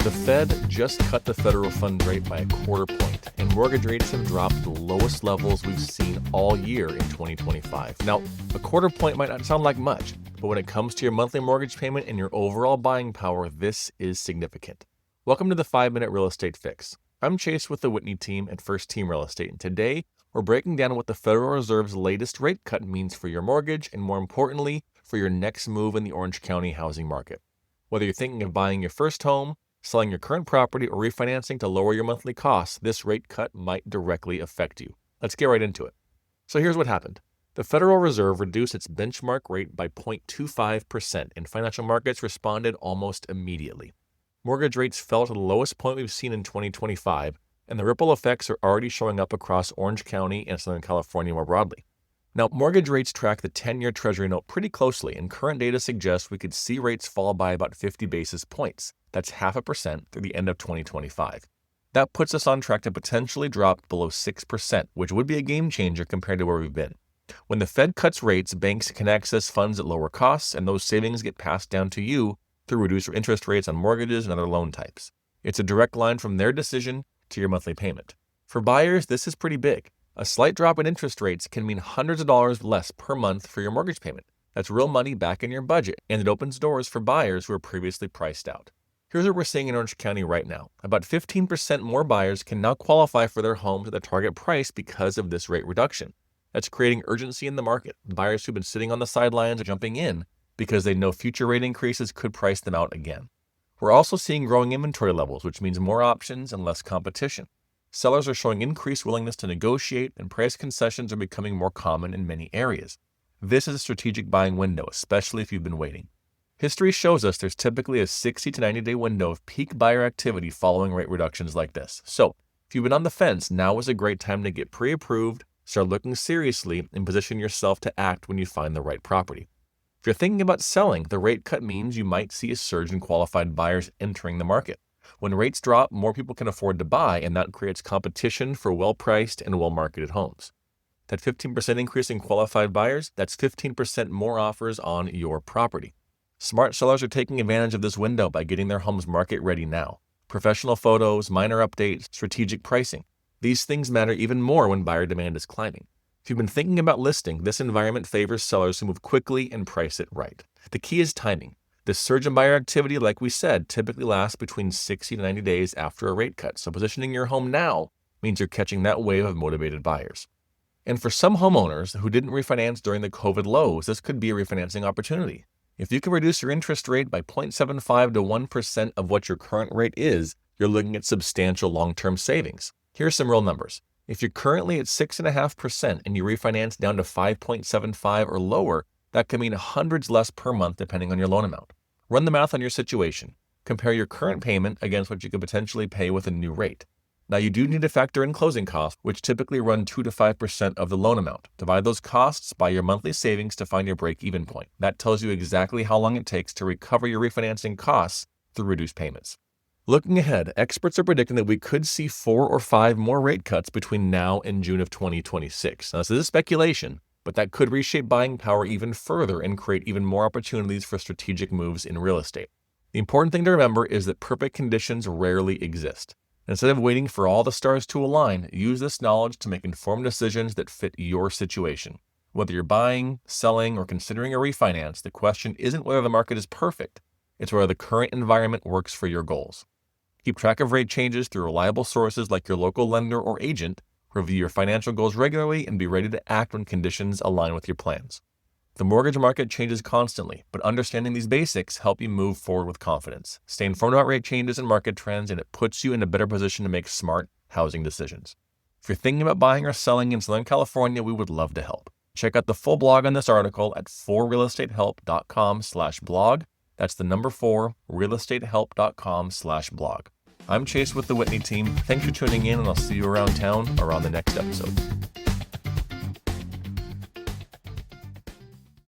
The Fed just cut the federal funds rate by 1/4 point, and mortgage rates have dropped to the lowest levels we've seen all year in 2025. Now, 1/4 point might not sound like much, but when it comes to your monthly mortgage payment and your overall buying power, this is significant. Welcome to the 5-Minute Real Estate Fix. I'm Chase with the Whitney team at First Team Real Estate, and today we're breaking down what the Federal Reserve's latest rate cut means for your mortgage and, more importantly, for your next move in the Orange County housing market. Whether you're thinking of buying your first home, selling your current property, or refinancing to lower your monthly costs, this rate cut might directly affect you. Let's get right into it. So here's what happened. The Federal Reserve reduced its benchmark rate by 0.25%, and financial markets responded almost immediately. Mortgage rates fell to the lowest point we've seen in 2025, and the ripple effects are already showing up across Orange County and Southern California more broadly. Now, mortgage rates track the 10-year Treasury note pretty closely, and current data suggests we could see rates fall by about 50 basis points. That's 0.5% through the end of 2025. That puts us on track to potentially drop below 6%, which would be a game changer compared to where we've been. When the Fed cuts rates, banks can access funds at lower costs, and those savings get passed down to you through reduced interest rates on mortgages and other loan types. It's a direct line from their decision to your monthly payment. For buyers, this is pretty big. A slight drop in interest rates can mean hundreds of dollars less per month for your mortgage payment. That's real money back in your budget, and it opens doors for buyers who are previously priced out. Here's what we're seeing in Orange County right now. About 15% more buyers can now qualify for their homes at the target price because of this rate reduction. That's creating urgency in the market. Buyers who've been sitting on the sidelines are jumping in because they know future rate increases could price them out again. We're also seeing growing inventory levels, which means more options and less competition. Sellers are showing increased willingness to negotiate, and price concessions are becoming more common in many areas. This is a strategic buying window, especially if you've been waiting. History shows us there's typically a 60 to 90-day window of peak buyer activity following rate reductions like this. So, if you've been on the fence, now is a great time to get pre-approved, start looking seriously, and position yourself to act when you find the right property. If you're thinking about selling, the rate cut means you might see a surge in qualified buyers entering the market. When rates drop, more people can afford to buy, and that creates competition for well-priced and well-marketed homes. That 15% increase in qualified buyers, that's 15% more offers on your property. Smart sellers are taking advantage of this window by getting their homes market ready now. Professional photos, minor updates, strategic pricing. These things matter even more when buyer demand is climbing. If you've been thinking about listing, this environment favors sellers who move quickly and price it right. The key is timing. This surge in buyer activity, like we said, typically lasts between 60 to 90 days after a rate cut, so positioning your home now means you're catching that wave of motivated buyers. And for some homeowners who didn't refinance during the COVID lows, this could be a refinancing opportunity. If you can reduce your interest rate by 0.75 to 1% of what your current rate is, you're looking at substantial long-term savings. Here are some real numbers. If you're currently at 6.5% and you refinance down to 5.75 or lower, that could mean hundreds less per month depending on your loan amount. Run the math on your situation. Compare your current payment against what you could potentially pay with a new rate. Now, you do need to factor in closing costs, which typically run 2 to 5% of the loan amount. Divide those costs by your monthly savings to find your break-even point. That tells you exactly how long it takes to recover your refinancing costs through reduced payments. Looking ahead, experts are predicting that we could see 4 or 5 more rate cuts between now and June of 2026. Now, this is speculation, but that could reshape buying power even further and create even more opportunities for strategic moves in real estate. The important thing to remember is that perfect conditions rarely exist. Instead of waiting for all the stars to align, use this knowledge to make informed decisions that fit your situation. Whether you're buying, selling, or considering a refinance, the question isn't whether the market is perfect. It's whether the current environment works for your goals. Keep track of rate changes through reliable sources like your local lender or agent. Review your financial goals regularly and be ready to act when conditions align with your plans. The mortgage market changes constantly, but understanding these basics help you move forward with confidence. Stay informed about rate changes and market trends, and it puts you in a better position to make smart housing decisions. If you're thinking about buying or selling in Southern California, we would love to help. Check out the full blog on this article at 4realestatehelp.com/blog. That's the number 4, realestatehelp.com/blog. I'm Chase with the Whitney team. Thanks for tuning in, and I'll see you around town or on the next episode.